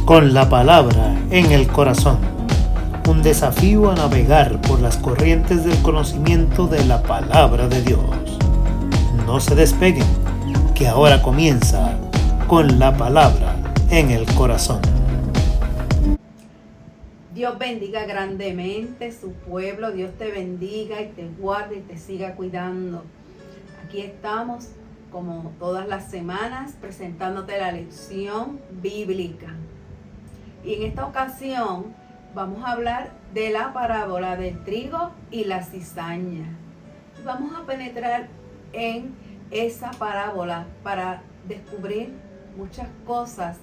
con la palabra en el corazón. Un desafío a navegar por las corrientes del conocimiento de la palabra de Dios. No se despeguen, que ahora comienza con la palabra en el corazón. Dios bendiga grandemente su pueblo, Dios te bendiga y te guarde y te siga cuidando. Aquí estamos, como todas las semanas, presentándote la lección bíblica. Y en esta ocasión vamos a hablar de la parábola del trigo y la cizaña. Vamos a penetrar en esa parábola para descubrir muchas cosas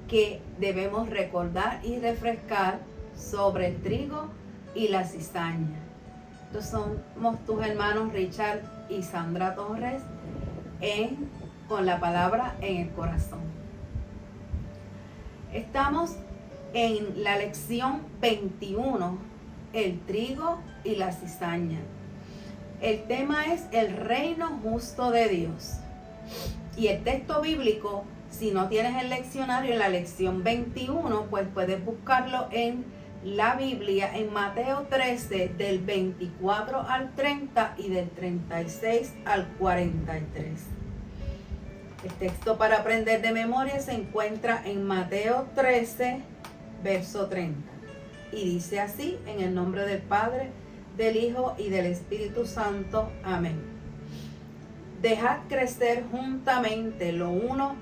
que debemos recordar y refrescar sobre el trigo y la cizaña. Estos somos tus hermanos Richard y Sandra Torres con la palabra en el corazón. Estamos en la lección 21, el trigo y la cizaña. El tema es el reino justo de Dios. Y el texto bíblico, si no tienes el leccionario en la lección 21, pues puedes buscarlo en la Biblia en Mateo 13, del 24 al 30 y del 36 al 43. El texto para aprender de memoria se encuentra en Mateo 13, verso 30. Y dice así, en el nombre del Padre, del Hijo y del Espíritu Santo. Amén. Dejad crecer juntamente lo uno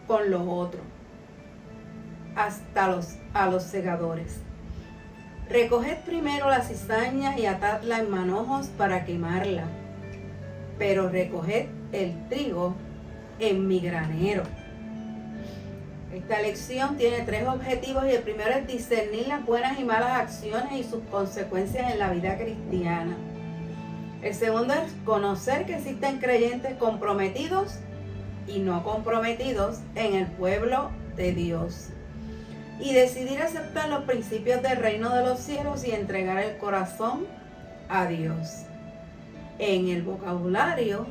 con lo otro, hasta a los segadores. Recoged primero la cizaña y atadla en manojos para quemarla, pero recoged el trigo en mi granero. Esta lección tiene tres objetivos y el primero es discernir las buenas y malas acciones y sus consecuencias en la vida cristiana. El segundo es conocer que existen creyentes comprometidos y no comprometidos en el pueblo de Dios. Y decidir aceptar los principios del reino de los cielos y entregar el corazón a Dios. En el vocabulario,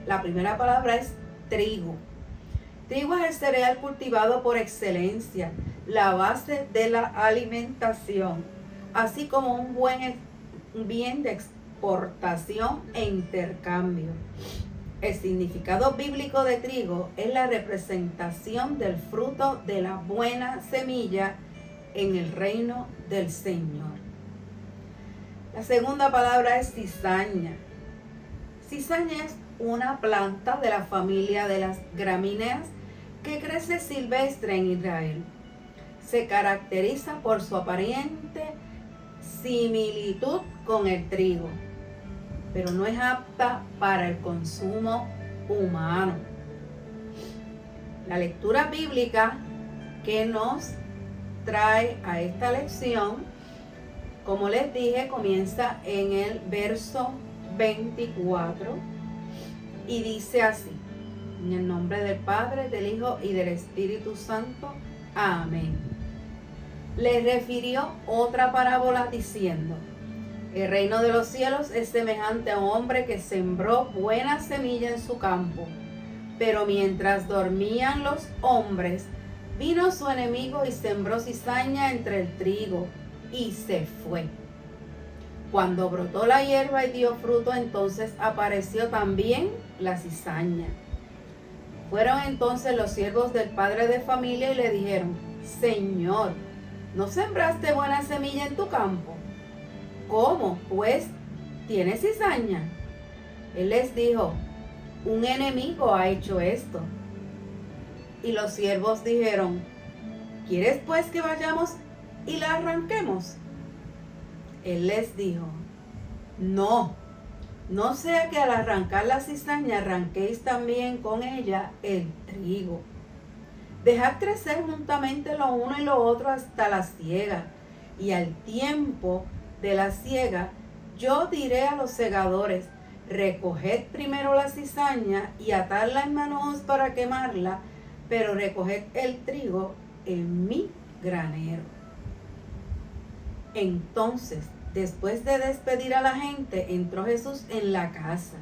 la primera palabra es trigo. Trigo es el cereal cultivado por excelencia, la base de la alimentación, así como un bien de exportación e intercambio. El significado bíblico de trigo es la representación del fruto de la buena semilla en el reino del Señor. La segunda palabra es cizaña. Cizaña es una planta de la familia de las gramíneas que crece silvestre en Israel. Se caracteriza por su aparente similitud con el trigo, pero no es apta para el consumo humano. La lectura bíblica que nos trae a esta lección, como les dije, comienza en el verso 24 y dice así: en el nombre del Padre, del Hijo y del Espíritu Santo. Amén. Le refirió otra parábola diciendo: el reino de los cielos es semejante a un hombre que sembró buena semilla en su campo. Pero mientras dormían los hombres, vino su enemigo y sembró cizaña entre el trigo, y se fue. Cuando brotó la hierba y dio fruto, entonces apareció también la cizaña. Fueron entonces los siervos del padre de familia y le dijeron: Señor, ¿no sembraste buena semilla en tu campo? ¿Cómo, pues, tienes cizaña? Él les dijo: un enemigo ha hecho esto. Y los siervos dijeron: ¿quieres pues que vayamos y la arranquemos? Él les dijo: no sea que al arrancar la cizaña arranquéis también con ella el trigo. Dejad crecer juntamente lo uno y lo otro hasta la siega, y al tiempo de la siega yo diré a los segadores: recoged primero la cizaña y atadla en manojos para quemarla, pero recoged el trigo en mi granero. Entonces, después de despedir a la gente, entró Jesús en la casa.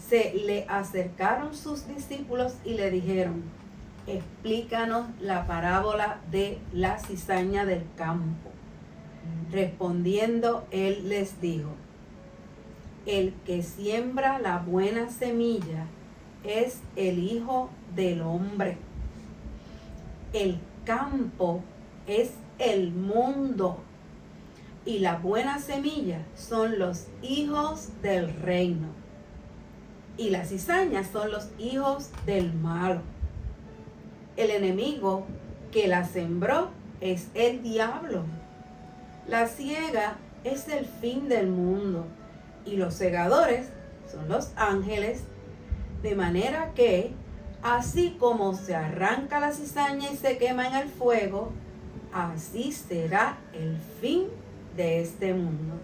Se le acercaron sus discípulos y le dijeron: explícanos la parábola de la cizaña del campo. Respondiendo, él les dijo: el que siembra la buena semilla es el Hijo del Hombre. El campo es el mundo y la buena semilla son los hijos del reino y las cizañas son los hijos del malo. El enemigo que la sembró es el diablo. La siega es el fin del mundo y los segadores son los ángeles, de manera que así como se arranca la cizaña y se quema en el fuego, así será el fin de este mundo.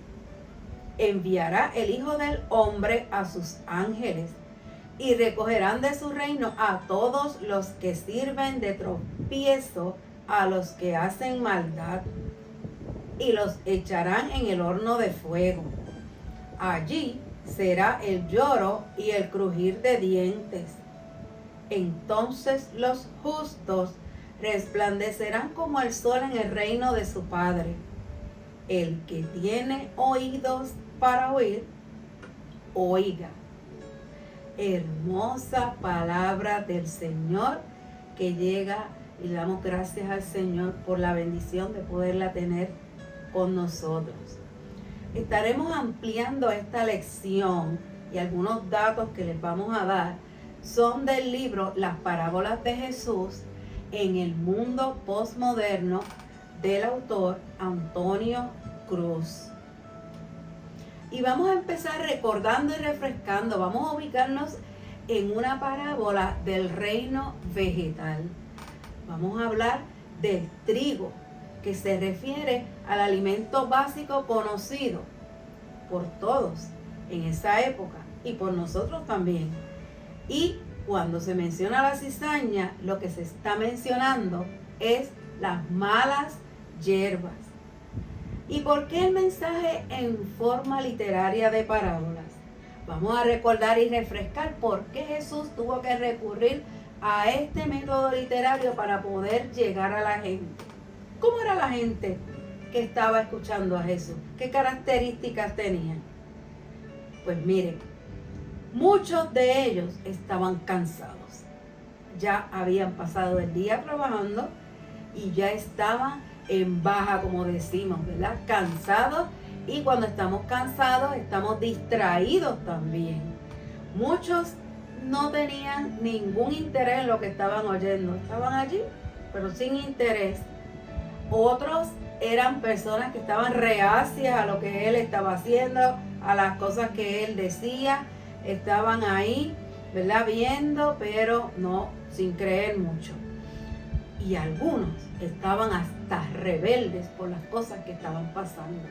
Enviará el Hijo del Hombre a sus ángeles y recogerán de su reino a todos los que sirven de tropiezo a los que hacen maldad y los echarán en el horno de fuego. Allí será el lloro y el crujir de dientes. Entonces los justos resplandecerán como el sol en el reino de su Padre. El que tiene oídos para oír, oiga. Hermosa palabra del Señor que llega, y le damos gracias al Señor por la bendición de poderla tener con nosotros. Estaremos ampliando esta lección y algunos datos que les vamos a dar son del libro Las Parábolas de Jesús en el mundo postmoderno del autor Antonio Cruz. Y vamos a empezar recordando y refrescando, vamos a ubicarnos en una parábola del reino vegetal. Vamos a hablar del trigo, que se refiere al alimento básico conocido por todos en esa época y por nosotros también. Y cuando se menciona la cizaña, lo que se está mencionando es las malas hierbas. ¿Y por qué el mensaje en forma literaria de parábolas? Vamos a recordar y refrescar por qué Jesús tuvo que recurrir a este método literario para poder llegar a la gente. ¿Cómo era la gente que estaba escuchando a Jesús? ¿Qué características tenían? Pues miren, muchos de ellos estaban cansados. Ya habían pasado el día trabajando y ya estaban en baja, como decimos, ¿verdad? Cansados, y cuando estamos cansados estamos distraídos también. Muchos no tenían ningún interés en lo que estaban oyendo. Estaban allí, pero sin interés. Otros eran personas que estaban reacias a lo que él estaba haciendo, a las cosas que él decía. Estaban ahí, ¿verdad? Viendo, pero no, sin creer mucho. Y algunos estaban hasta rebeldes por las cosas que estaban pasando.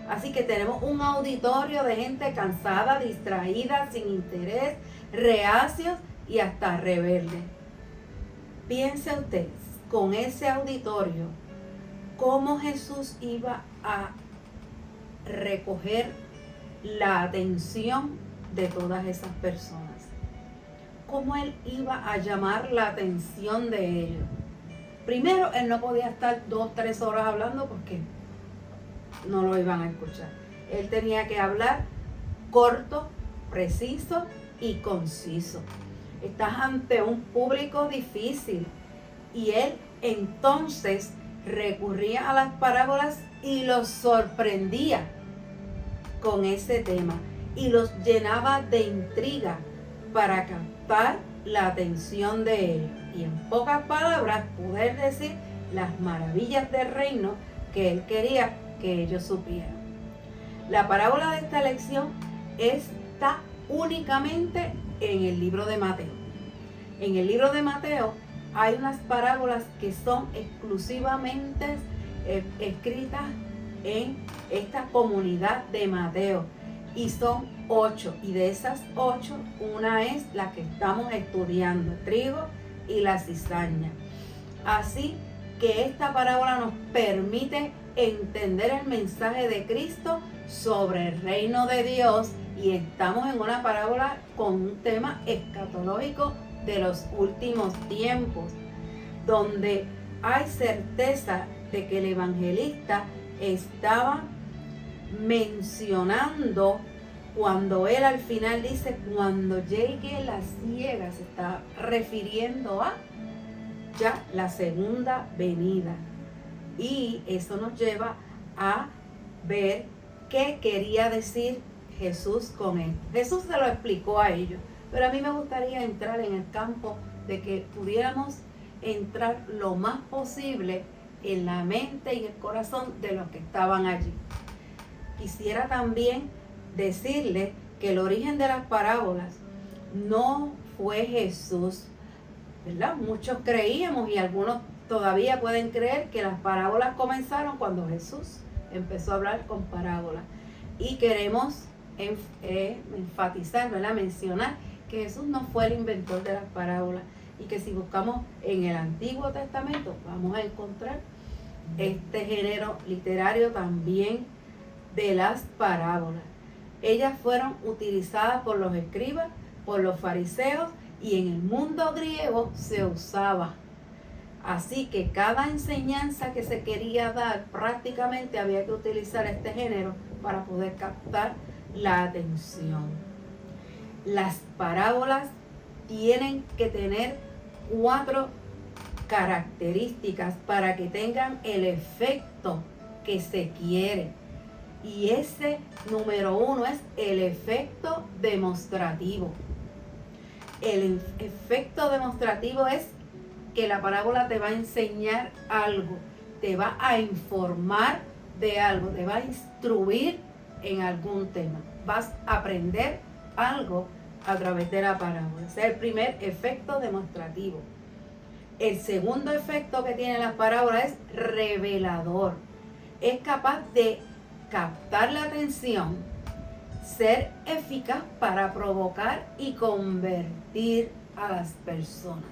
Así que tenemos un auditorio de gente cansada, distraída, sin interés, reacios y hasta rebeldes. Piense usted, con ese auditorio, cómo Jesús iba a recoger la atención de todas esas personas. Cómo él iba a llamar la atención de ellos. Primero, él no podía estar 2-3 horas hablando porque no lo iban a escuchar. Él tenía que hablar corto, preciso y conciso. Estás ante un público difícil y él entonces recurría a las parábolas y los sorprendía con ese tema y los llenaba de intriga para captar la atención de ellos y en pocas palabras poder decir las maravillas del reino que él quería que ellos supieran. La parábola de esta lección está únicamente en el libro de Mateo. En el libro de Mateo hay unas parábolas que son exclusivamente escritas en esta comunidad de Mateo y son 8, y de esas 8 una es la que estamos estudiando, trigo y la cizaña. Así que esta parábola nos permite entender el mensaje de Cristo sobre el reino de Dios, y estamos en una parábola con un tema escatológico de los últimos tiempos. donde hay certeza de que el evangelista estaba mencionando cuando él al final dice, cuando llegue la siega, se está refiriendo a ya la segunda venida. Y eso nos lleva a ver qué quería decir Jesús con él. Jesús se lo explicó a ellos, pero a mí me gustaría entrar en el campo de que pudiéramos entrar lo más posible en la mente y el corazón de los que estaban allí. Quisiera también decirle que el origen de las parábolas no fue Jesús, ¿verdad? Muchos creíamos y algunos todavía pueden creer que las parábolas comenzaron cuando Jesús empezó a hablar con parábolas. Y queremos enfatizar, ¿verdad? Mencionar que Jesús no fue el inventor de las parábolas y que si buscamos en el Antiguo Testamento vamos a encontrar este género literario también de las parábolas. Ellas fueron utilizadas por los escribas, por los fariseos, y en el mundo griego se usaba. Así que cada enseñanza que se quería dar, prácticamente había que utilizar este género para poder captar la atención. Las parábolas tienen que tener 4 características para que tengan el efecto que se quiere. Y ese número 1 es el efecto demostrativo. El efecto demostrativo es que la parábola te va a enseñar algo, te va a informar de algo, te va a instruir en algún tema. Vas a aprender algo a través de la parábola. Ese es el primer efecto demostrativo. El segundo efecto que tiene la parábola es revelador. Es capaz de captar la atención, ser eficaz para provocar y convertir a las personas.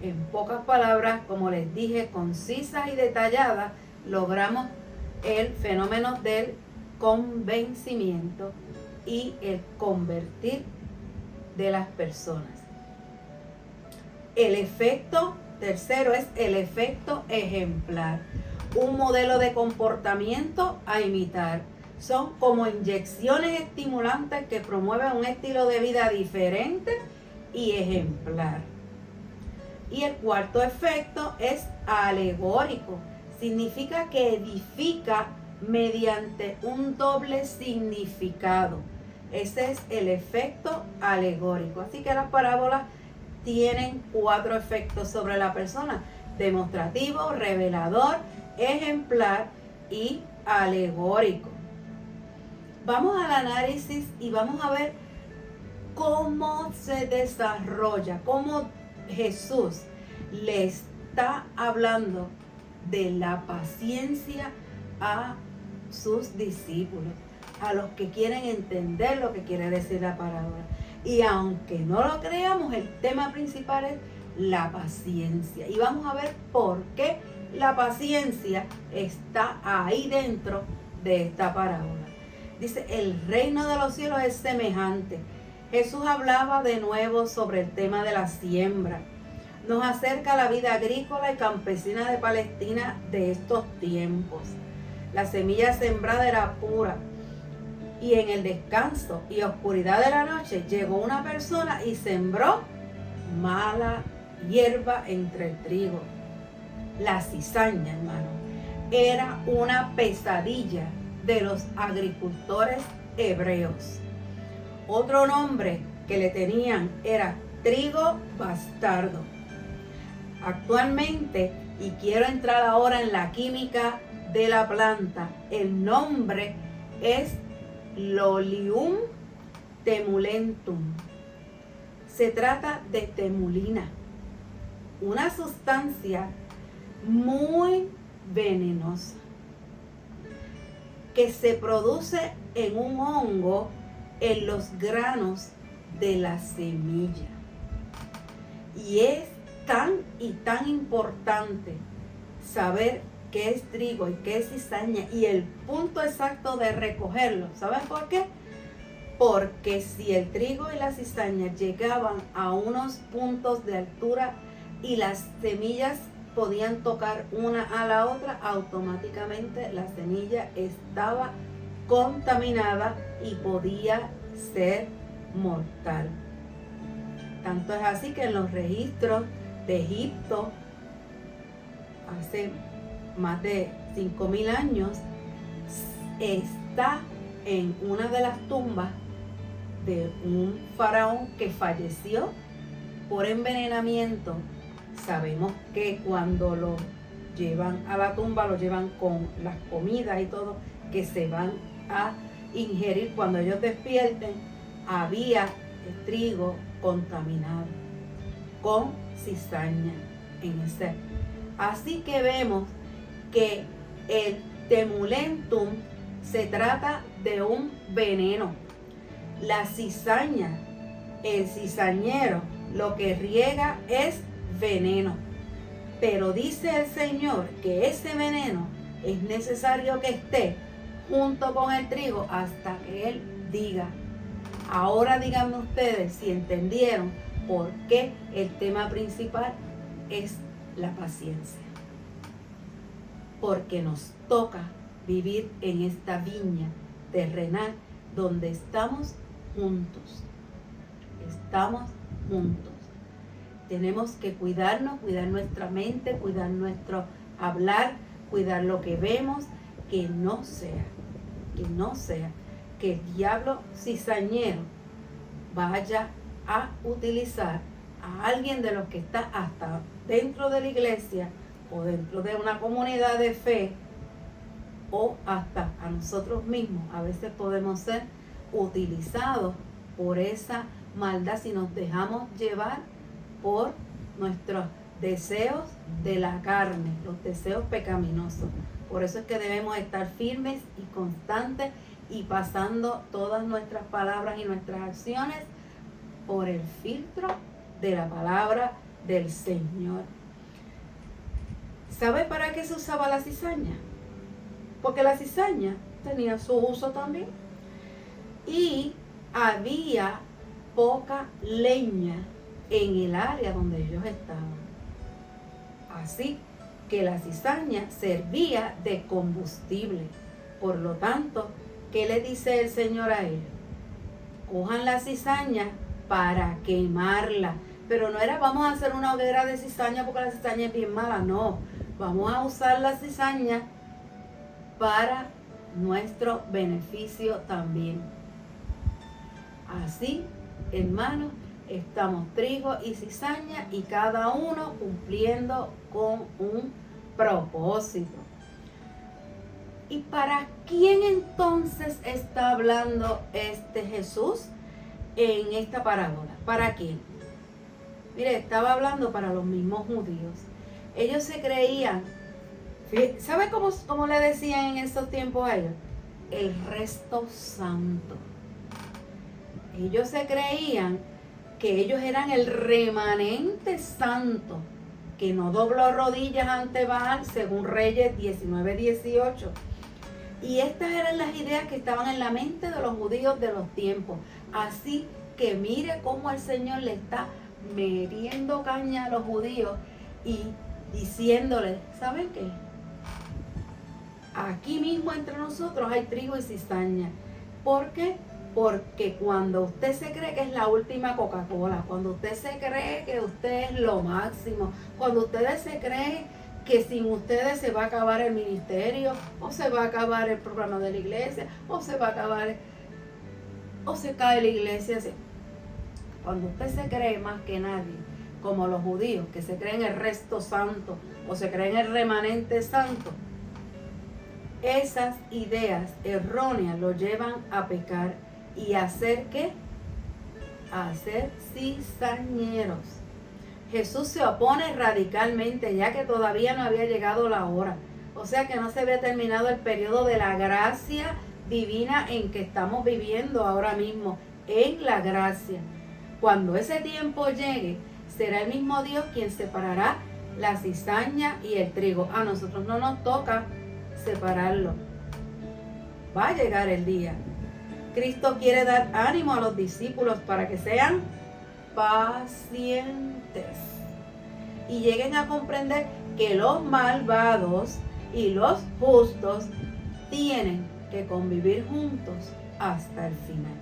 En pocas palabras, como les dije, concisas y detalladas, logramos el fenómeno del convencimiento y el convertir de las personas. El efecto tercero es el efecto ejemplar. Un modelo de comportamiento a imitar. Son como inyecciones estimulantes que promueven un estilo de vida diferente y ejemplar. Y el cuarto efecto es alegórico. Significa que edifica mediante un doble significado. Ese es el efecto alegórico. Así que las parábolas tienen 4 efectos sobre la persona: demostrativo, revelador, ejemplar y alegórico. Vamos al análisis y vamos a ver cómo se desarrolla, cómo Jesús le está hablando de la paciencia a sus discípulos, a los que quieren entender lo que quiere decir la parábola. Y aunque no lo creamos, el tema principal es la paciencia. Y vamos a ver por qué la paciencia está ahí dentro de esta parábola. Dice, el reino de los cielos es semejante. Jesús hablaba de nuevo sobre el tema de la siembra. Nos acerca a la vida agrícola y campesina de Palestina de estos tiempos. La semilla sembrada era pura. Y en el descanso y oscuridad de la noche llegó una persona y sembró mala hierba entre el trigo. La cizaña, hermano, era una pesadilla de los agricultores hebreos. Otro nombre que le tenían era trigo bastardo. Actualmente, y quiero entrar ahora en la química de la planta, el nombre es Lolium temulentum. Se trata de temulina, una sustancia muy venenosa que se produce en un hongo en los granos de la semilla. Y es tan importante saber qué es trigo y qué es cizaña y el punto exacto de recogerlo. ¿Saben por qué? Porque si el trigo y la cizaña llegaban a unos puntos de altura y las semillas podían tocar una a la otra, automáticamente la semilla estaba contaminada y podía ser mortal. Tanto es así que en los registros de Egipto, hace más de 5.000 años, está en una de las tumbas de un faraón que falleció por envenenamiento. Sabemos que cuando lo llevan a la tumba, lo llevan con las comidas y todo que se van a ingerir. Cuando ellos despierten, había el trigo contaminado con cizaña en ese. Así que vemos que el temulentum se trata de un veneno. La cizaña, el cizañero, lo que riega es veneno. Pero dice el Señor que ese veneno es necesario que esté junto con el trigo hasta que Él diga. Ahora díganme ustedes si entendieron por qué el tema principal es la paciencia. Porque nos toca vivir en esta viña terrenal donde estamos juntos. Estamos juntos. Tenemos que cuidarnos, cuidar nuestra mente, cuidar nuestro hablar, cuidar lo que vemos, que no sea que el diablo cizañero vaya a utilizar a alguien de los que está hasta dentro de la iglesia o dentro de una comunidad de fe o hasta a nosotros mismos. A veces podemos ser utilizados por esa maldad si nos dejamos llevar por nuestros deseos de la carne, los deseos pecaminosos. Por eso es que debemos estar firmes y constantes y pasando todas nuestras palabras y nuestras acciones por el filtro de la palabra del Señor. ¿Sabe para qué se usaba la cizaña? Porque la cizaña tenía su uso también. Y había poca leña en el área donde ellos estaban. Así que la cizaña servía de combustible. Por lo tanto, ¿qué le dice el Señor a ellos? Cojan la cizaña para quemarla. Pero no era vamos a hacer una hoguera de cizaña porque la cizaña es bien mala. No, vamos a usar la cizaña para nuestro beneficio también. Así, hermanos, estamos trigo y cizaña y cada uno cumpliendo con un propósito. ¿Y para quién entonces está hablando este Jesús en esta parábola? ¿Para quién? Mire, estaba hablando para los mismos judíos. Ellos se creían, ¿sabe cómo le decían en esos tiempos a ellos? El resto santo. Ellos se creían que ellos eran el remanente santo, que no dobló rodillas ante Baal, según Reyes 19:18. Y estas eran las ideas que estaban en la mente de los judíos de los tiempos. Así que mire cómo el Señor le está metiendo caña a los judíos y diciéndoles, ¿saben qué? Aquí mismo entre nosotros hay trigo y cizaña. ¿Por qué? Porque cuando usted se cree que es la última Coca-Cola, cuando usted se cree que usted es lo máximo, cuando ustedes se creen que sin ustedes se va a acabar el ministerio, o se va a acabar el programa de la iglesia, o se va a acabar, o se cae la iglesia. Cuando usted se cree más que nadie, como los judíos, que se creen el resto santo, o se creen el remanente santo, esas ideas erróneas lo llevan a pecar y a hacer ¿qué? A ser cizañeros. Jesús se opone radicalmente, ya que todavía no había llegado la hora. O sea que no se había terminado el periodo de la gracia divina en que estamos viviendo ahora mismo, en la gracia. Cuando ese tiempo llegue, será el mismo Dios quien separará la cizaña y el trigo. A nosotros no nos toca separarlo. Va a llegar el día. Cristo quiere dar ánimo a los discípulos para que sean pacientes. y lleguen a comprender que los malvados y los justos tienen que convivir juntos hasta el final.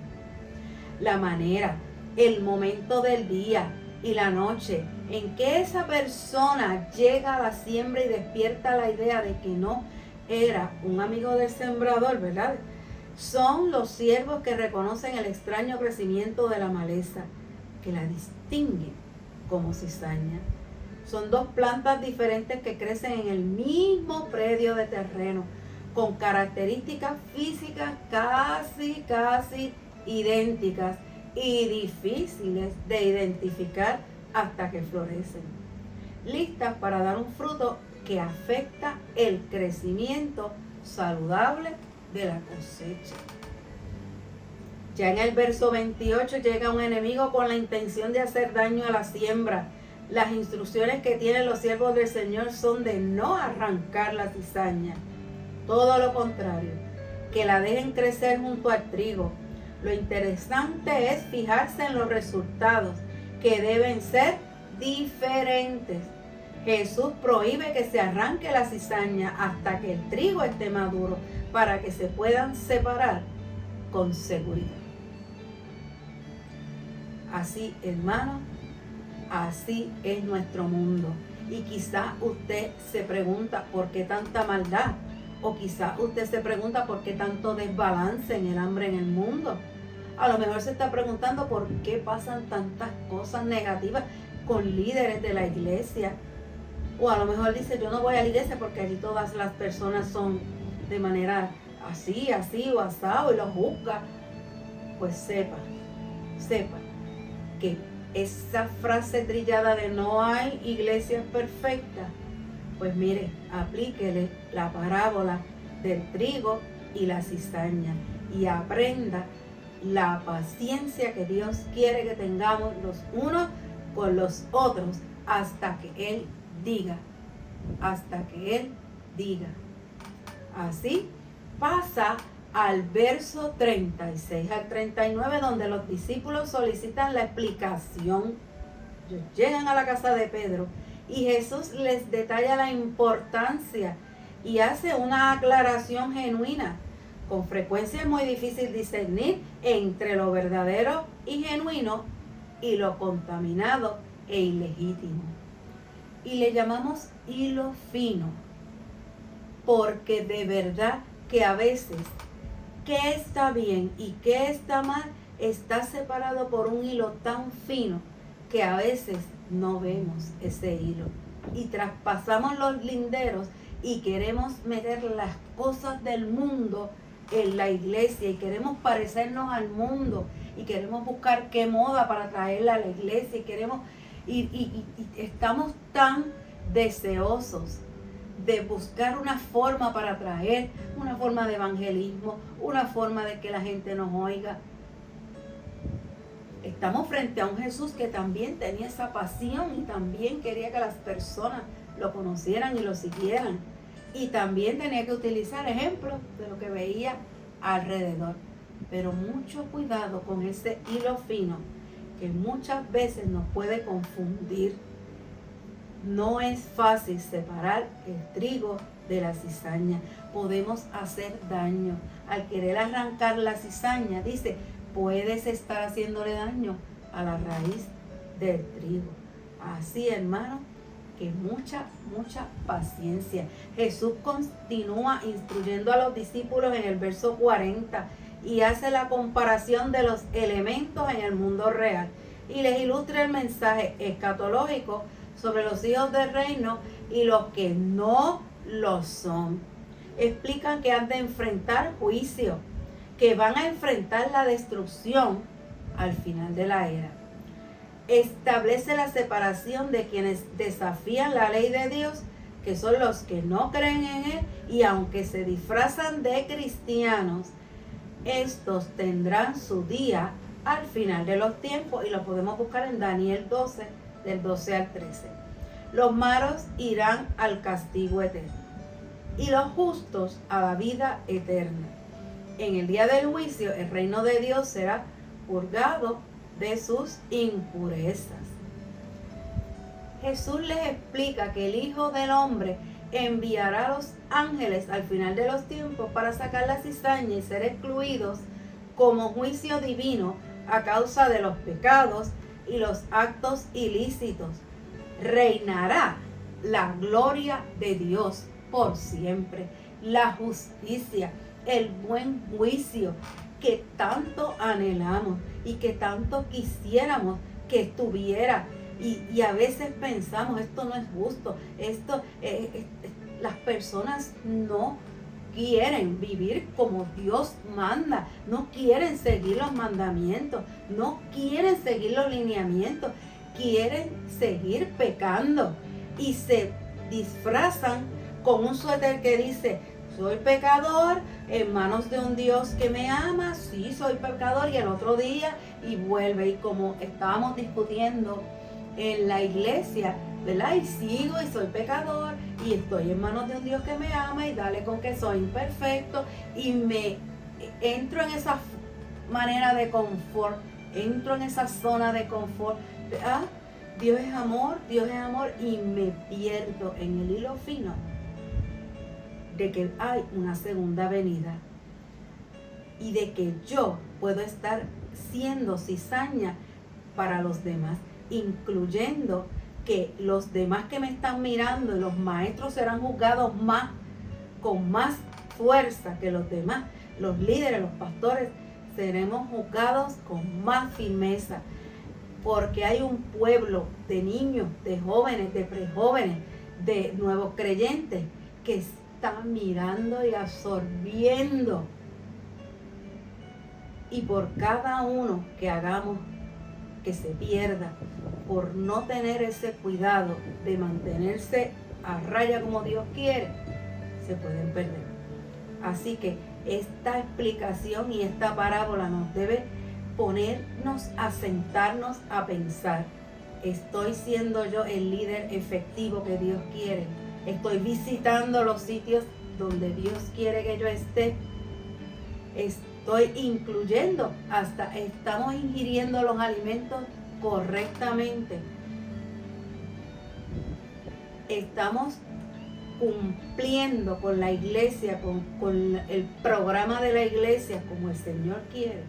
La manera, el momento del día y la noche en que esa persona llega a la siembra y despierta la idea de que no era un amigo del sembrador, ¿verdad? Son los siervos que reconocen el extraño crecimiento de la maleza, que la distinguen como cizaña. Son dos plantas diferentes que crecen en el mismo predio de terreno, con características físicas casi idénticas y difíciles de identificar hasta que florecen, listas para dar un fruto que afecta el crecimiento saludable de la cosecha. Ya en el verso 28 llega un enemigo con la intención de hacer daño a la siembra. Las instrucciones que tienen los siervos del Señor son de no arrancar la cizaña, todo lo contrario, que la dejen crecer junto al trigo. Lo interesante es fijarse en los resultados, que deben ser diferentes. Jesús prohíbe que se arranque la cizaña hasta que el trigo esté maduro, para que se puedan separar con seguridad. Así, hermano, así es nuestro mundo. Y quizá usted se pregunta por qué tanta maldad. O quizá usted se pregunta por qué tanto desbalance en el hambre en el mundo. A lo mejor se está preguntando por qué pasan tantas cosas negativas con líderes de la iglesia. O a lo mejor dice, yo no voy a la iglesia porque allí todas las personas son de manera así o asado y los juzga. Pues sepa que esa frase trillada de no hay iglesias perfectas, pues mire, aplíquele la parábola del trigo y la cizaña y aprenda la paciencia que Dios quiere que tengamos los unos con los otros hasta que Él diga. Así pasa al verso 36 al 39, donde los discípulos solicitan la explicación. Ellos llegan a la casa de Pedro y Jesús les detalla la importancia y hace una aclaración genuina. Con frecuencia es muy difícil discernir entre lo verdadero y genuino y lo contaminado e ilegítimo. Y le llamamos hilo fino, porque de verdad que a veces qué está bien y qué está mal está separado por un hilo tan fino que a veces no vemos ese hilo y traspasamos los linderos y queremos meter las cosas del mundo en la iglesia y queremos parecernos al mundo y queremos buscar qué moda para traerla a la iglesia y estamos tan deseosos de buscar una forma para traer, una forma de evangelismo, una forma de que la gente nos oiga. Estamos frente a un Jesús que también tenía esa pasión y también quería que las personas lo conocieran y lo siguieran. Y también tenía que utilizar ejemplos de lo que veía alrededor. Pero mucho cuidado con ese hilo fino que muchas veces nos puede confundir. No es fácil separar el trigo de la cizaña. Podemos hacer daño. Al querer arrancar la cizaña, dice, puedes estar haciéndole daño a la raíz del trigo. Así, hermano, que mucha paciencia. Jesús continúa instruyendo a los discípulos en el verso 40 y hace la comparación de los elementos en el mundo real y les ilustra el mensaje escatológico sobre los hijos del reino y los que no lo son. Explican que han de enfrentar juicio, que van a enfrentar la destrucción al final de la era. Establece la separación de quienes desafían la ley de Dios, que son los que no creen en Él, y aunque se disfrazan de cristianos, estos tendrán su día al final de los tiempos, y lo podemos buscar en Daniel 12, del 12 al 13. Los malos irán al castigo eterno, y los justos a la vida eterna. En el día del juicio, el reino de Dios será purgado de sus impurezas. Jesús les explica que el Hijo del Hombre enviará a los ángeles al final de los tiempos para sacar la cizaña y ser excluidos como juicio divino a causa de los pecados y los actos ilícitos. Reinará la gloria de Dios por siempre, la justicia, el buen juicio que tanto anhelamos y que tanto quisiéramos que estuviera. Y a veces pensamos, esto no es justo, las personas no quieren vivir como Dios manda, no quieren seguir los mandamientos, no quieren seguir los lineamientos, quieren seguir pecando y se disfrazan con un suéter que dice: soy pecador en manos de un Dios que me ama, sí, soy pecador, y el otro día y vuelve. Y como estábamos discutiendo en la iglesia, ¿verdad? Y sigo y soy pecador y estoy en manos de un Dios que me ama, y dale con que soy imperfecto, y me entro en esa manera de confort, entro en esa zona de confort. Dios es amor, y me pierdo en el hilo fino de que hay una segunda venida y de que yo puedo estar siendo cizaña para los demás, incluyendo que los demás que me están mirando y los maestros serán juzgados con más fuerza que los demás. Los líderes, los pastores, seremos juzgados con más firmeza, porque hay un pueblo de niños, de jóvenes, de prejóvenes, de nuevos creyentes que están mirando y absorbiendo. Y por cada uno que hagamos que se pierda por no tener ese cuidado de mantenerse a raya como Dios quiere, se pueden perder. Así que esta explicación y esta parábola nos debe ponernos a sentarnos a pensar: ¿estoy siendo yo el líder efectivo que Dios quiere? ¿Estoy visitando los sitios donde Dios quiere que yo esté? ¿Estoy incluyendo, estamos ingiriendo los alimentos correctamente? ¿Estamos cumpliendo con la iglesia, con el programa de la iglesia como el Señor quiere?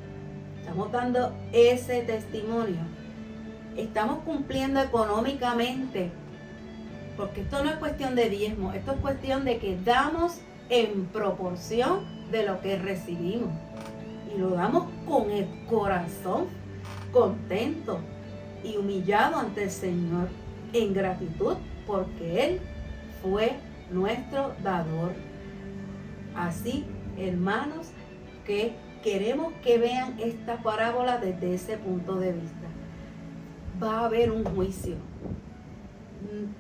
¿Estamos dando ese testimonio? ¿Estamos cumpliendo económicamente? Porque esto no es cuestión de diezmo, esto es cuestión de que damos en proporción de lo que recibimos. Y lo damos con el corazón contento y humillado ante el Señor, en gratitud, porque Él fue nuestro dador. Así, hermanos, que queremos que vean esta parábola desde ese punto de vista. Va a haber un juicio.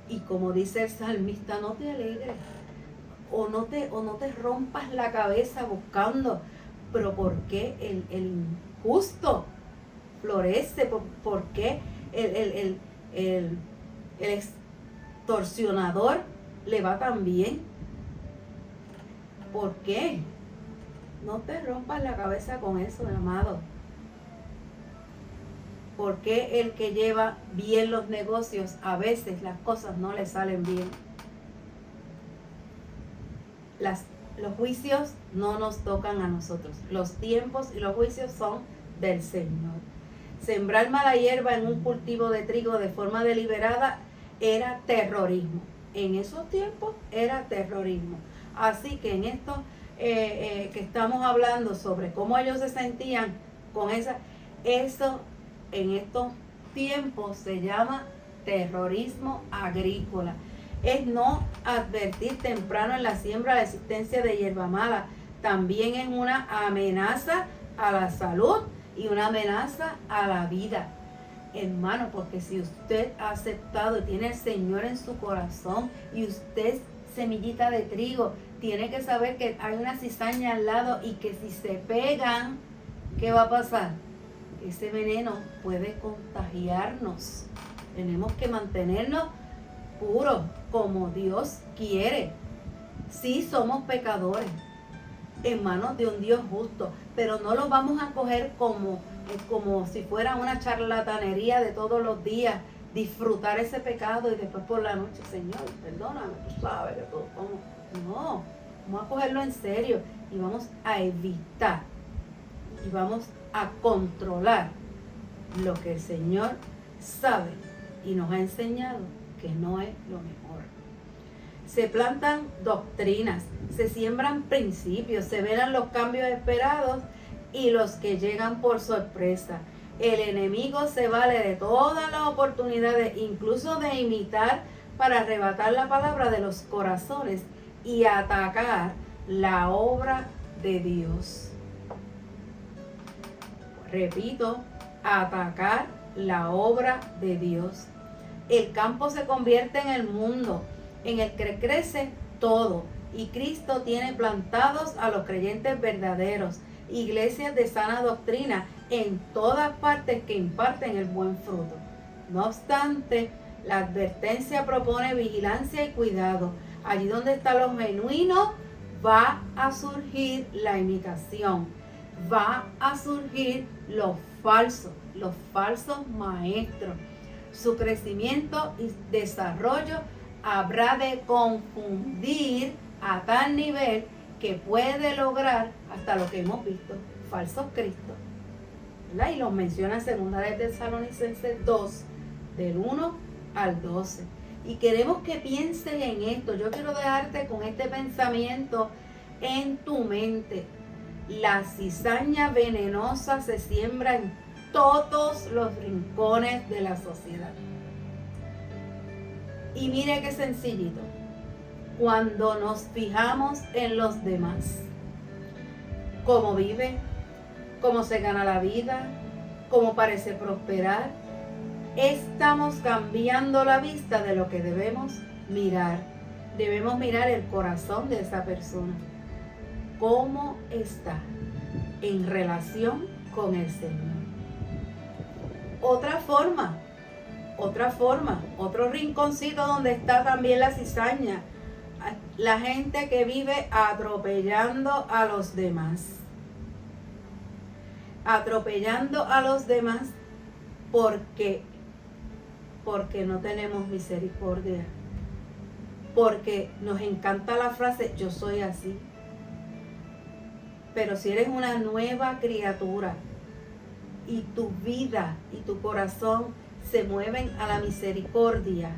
Y como dice el salmista, no te alegres o no te rompas la cabeza buscando, pero ¿por qué el injusto florece? ¿Por qué el extorsionador le va tan bien? ¿Por qué? No te rompas la cabeza con eso, amado. Porque el que lleva bien los negocios, a veces las cosas no le salen bien. Los juicios no nos tocan a nosotros. Los tiempos y los juicios son del Señor. Sembrar mala hierba en un cultivo de trigo de forma deliberada era terrorismo. En esos tiempos era terrorismo. Así que en esto que estamos hablando sobre cómo ellos se sentían con eso en estos tiempos se llama terrorismo agrícola. Es no advertir temprano en la siembra la existencia de hierba mala. También es una amenaza a la salud y una amenaza a la vida. Hermano, porque si usted ha aceptado y tiene al Señor en su corazón y usted es semillita de trigo, tiene que saber que hay una cizaña al lado y que si se pegan, ¿qué va a pasar? Ese veneno puede contagiarnos. Tenemos que mantenernos puros como Dios quiere. Sí, somos pecadores en manos de un Dios justo, pero no lo vamos a coger como si fuera una charlatanería de todos los días, disfrutar ese pecado y después por la noche, Señor, perdóname, tú sabes que todo como. No, vamos a cogerlo en serio y vamos a evitar y vamos a controlar lo que el Señor sabe y nos ha enseñado que no es lo mejor. Se plantan doctrinas, se siembran principios, se verán los cambios esperados y los que llegan por sorpresa. El enemigo se vale de todas las oportunidades, incluso de imitar para arrebatar la palabra de los corazones y atacar la obra de Dios. Repito, atacar la obra de Dios. El campo se convierte en el mundo, en el que crece todo, y Cristo tiene plantados a los creyentes verdaderos, iglesias de sana doctrina en todas partes que imparten el buen fruto. No obstante, la advertencia propone vigilancia y cuidado. Allí donde está lo genuino, va a surgir la imitación, va a surgir los falsos maestros. Su crecimiento y desarrollo habrá de confundir a tal nivel que puede lograr hasta lo que hemos visto, falsos cristos. ¿Verdad? Y los menciona en 2 de Tesalonicenses 2, del 1 al 12. Y queremos que pienses en esto. Yo quiero dejarte con este pensamiento en tu mente. La cizaña venenosa se siembra en todos los rincones de la sociedad. Y mire qué sencillito. Cuando nos fijamos en los demás, cómo vive, cómo se gana la vida, cómo parece prosperar, estamos cambiando la vista de lo que debemos mirar. Debemos mirar el corazón de esa persona. ¿Cómo está en relación con el Señor? Otra forma, otro rinconcito donde está también la cizaña. La gente que vive atropellando a los demás. Atropellando a los demás porque no tenemos misericordia. Porque nos encanta la frase, yo soy así. Pero si eres una nueva criatura y tu vida y tu corazón se mueven a la misericordia,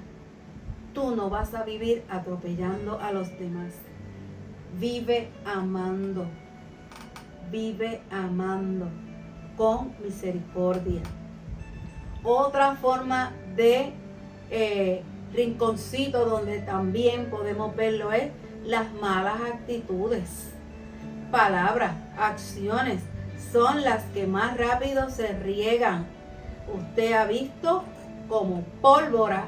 tú no vas a vivir atropellando a los demás. Vive amando con misericordia. Otra forma de rinconcito donde también podemos verlo es las malas actitudes. Palabras, acciones son las que más rápido se riegan. Usted ha visto como pólvora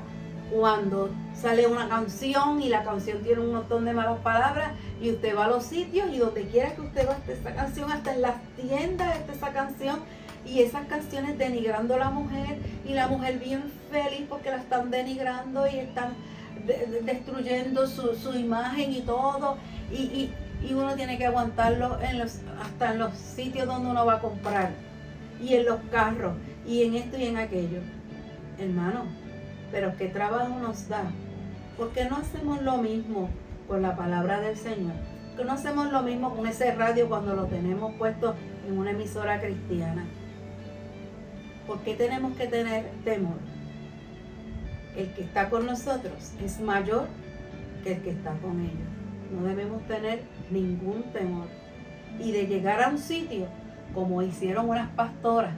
cuando sale una canción y la canción tiene un montón de malas palabras y usted va a los sitios y donde quiera que usted va esté esa canción, hasta en las tiendas está esa canción, y esas canciones denigrando a la mujer y la mujer bien feliz porque la están denigrando y están destruyendo su imagen y todo, y uno tiene que aguantarlo hasta en los sitios donde uno va a comprar y en los carros y en esto y en aquello. Hermano, pero qué trabajo nos da. ¿Por qué no hacemos lo mismo con la palabra del Señor? ¿Por qué no hacemos lo mismo con ese radio cuando lo tenemos puesto en una emisora cristiana? ¿Por qué tenemos que tener temor? El que está con nosotros es mayor que el que está con ellos. No debemos tener ningún temor. Y de llegar a un sitio, como hicieron unas pastoras,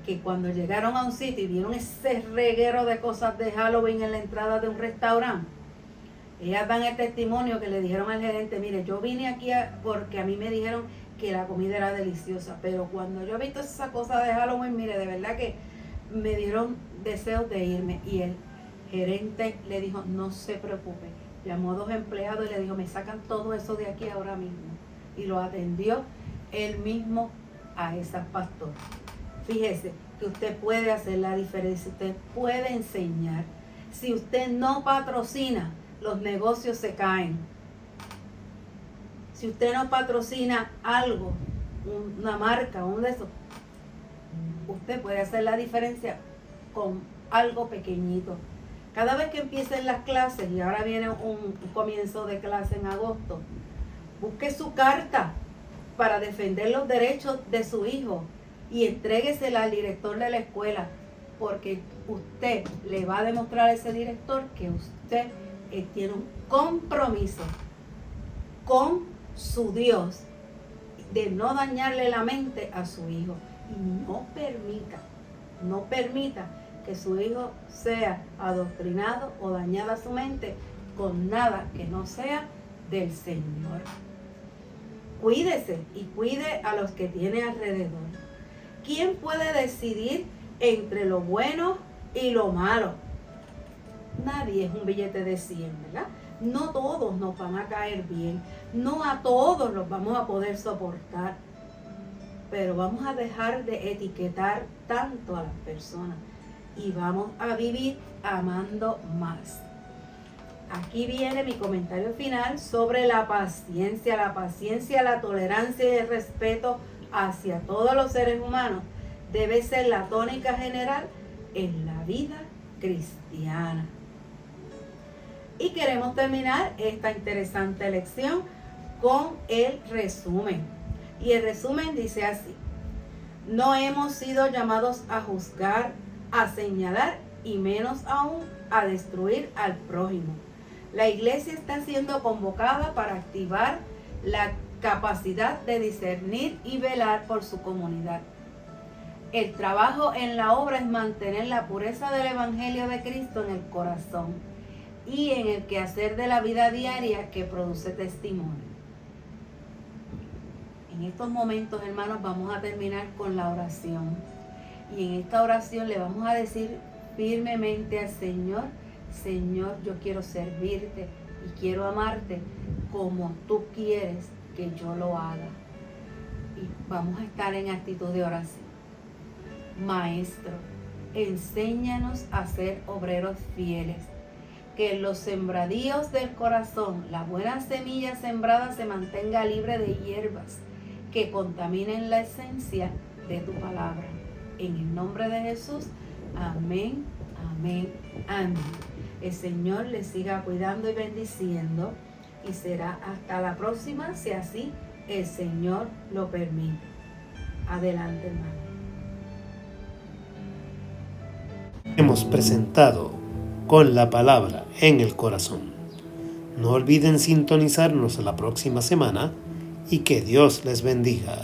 que cuando llegaron a un sitio y vieron ese reguero de cosas de Halloween en la entrada de un restaurante, ellas dan el testimonio que le dijeron al gerente, mire, yo vine aquí porque a mí me dijeron que la comida era deliciosa, pero cuando yo he visto esa cosa de Halloween, mire, de verdad que me dieron deseos de irme. Y el gerente le dijo, no se preocupe, llamó a 2 empleados y le dijo, me sacan todo eso de aquí ahora mismo. Y lo atendió él mismo a esas pastoras. Fíjese que usted puede hacer la diferencia, usted puede enseñar. Si usted no patrocina, los negocios se caen. Si usted no patrocina algo, una marca, uno de esos, usted puede hacer la diferencia con algo pequeñito. Cada vez que empiecen las clases, y ahora viene un comienzo de clase en agosto, busque su carta para defender los derechos de su hijo y entréguesela al director de la escuela, porque usted le va a demostrar a ese director que usted tiene un compromiso con su Dios de no dañarle la mente a su hijo. Y no permita que su hijo sea adoctrinado o dañada su mente con nada que no sea del Señor. Cuídese y cuide a los que tiene alrededor. ¿Quién puede decidir entre lo bueno y lo malo? Nadie es un billete de 100, ¿verdad? No todos nos van a caer bien, no a todos los vamos a poder soportar, pero vamos a dejar de etiquetar tanto a las personas y vamos a vivir amando más. Aquí viene mi comentario final sobre la paciencia, la tolerancia y el respeto hacia todos los seres humanos debe ser la tónica general en la vida cristiana. Y queremos terminar esta interesante lección con el resumen. Y el resumen dice así: no hemos sido llamados a juzgar, a señalar y menos aún a destruir al prójimo. La iglesia está siendo convocada para activar la capacidad de discernir y velar por su comunidad. El trabajo en la obra es mantener la pureza del Evangelio de Cristo en el corazón y en el quehacer de la vida diaria que produce testimonio. En estos momentos, hermanos, vamos a terminar con la oración. Y en esta oración le vamos a decir firmemente al Señor: Señor, yo quiero servirte y quiero amarte como tú quieres que yo lo haga. Y vamos a estar en actitud de oración. Maestro, enséñanos a ser obreros fieles, que en los sembradíos del corazón la buena semilla sembrada se mantenga libre de hierbas que contaminen la esencia de tu palabra. En el nombre de Jesús, amén, amén, amén. El Señor les siga cuidando y bendiciendo, y será hasta la próxima, si así el Señor lo permite. Adelante, hermano. Hemos presentado Con la Palabra en el Corazón. No olviden sintonizarnos la próxima semana y que Dios les bendiga.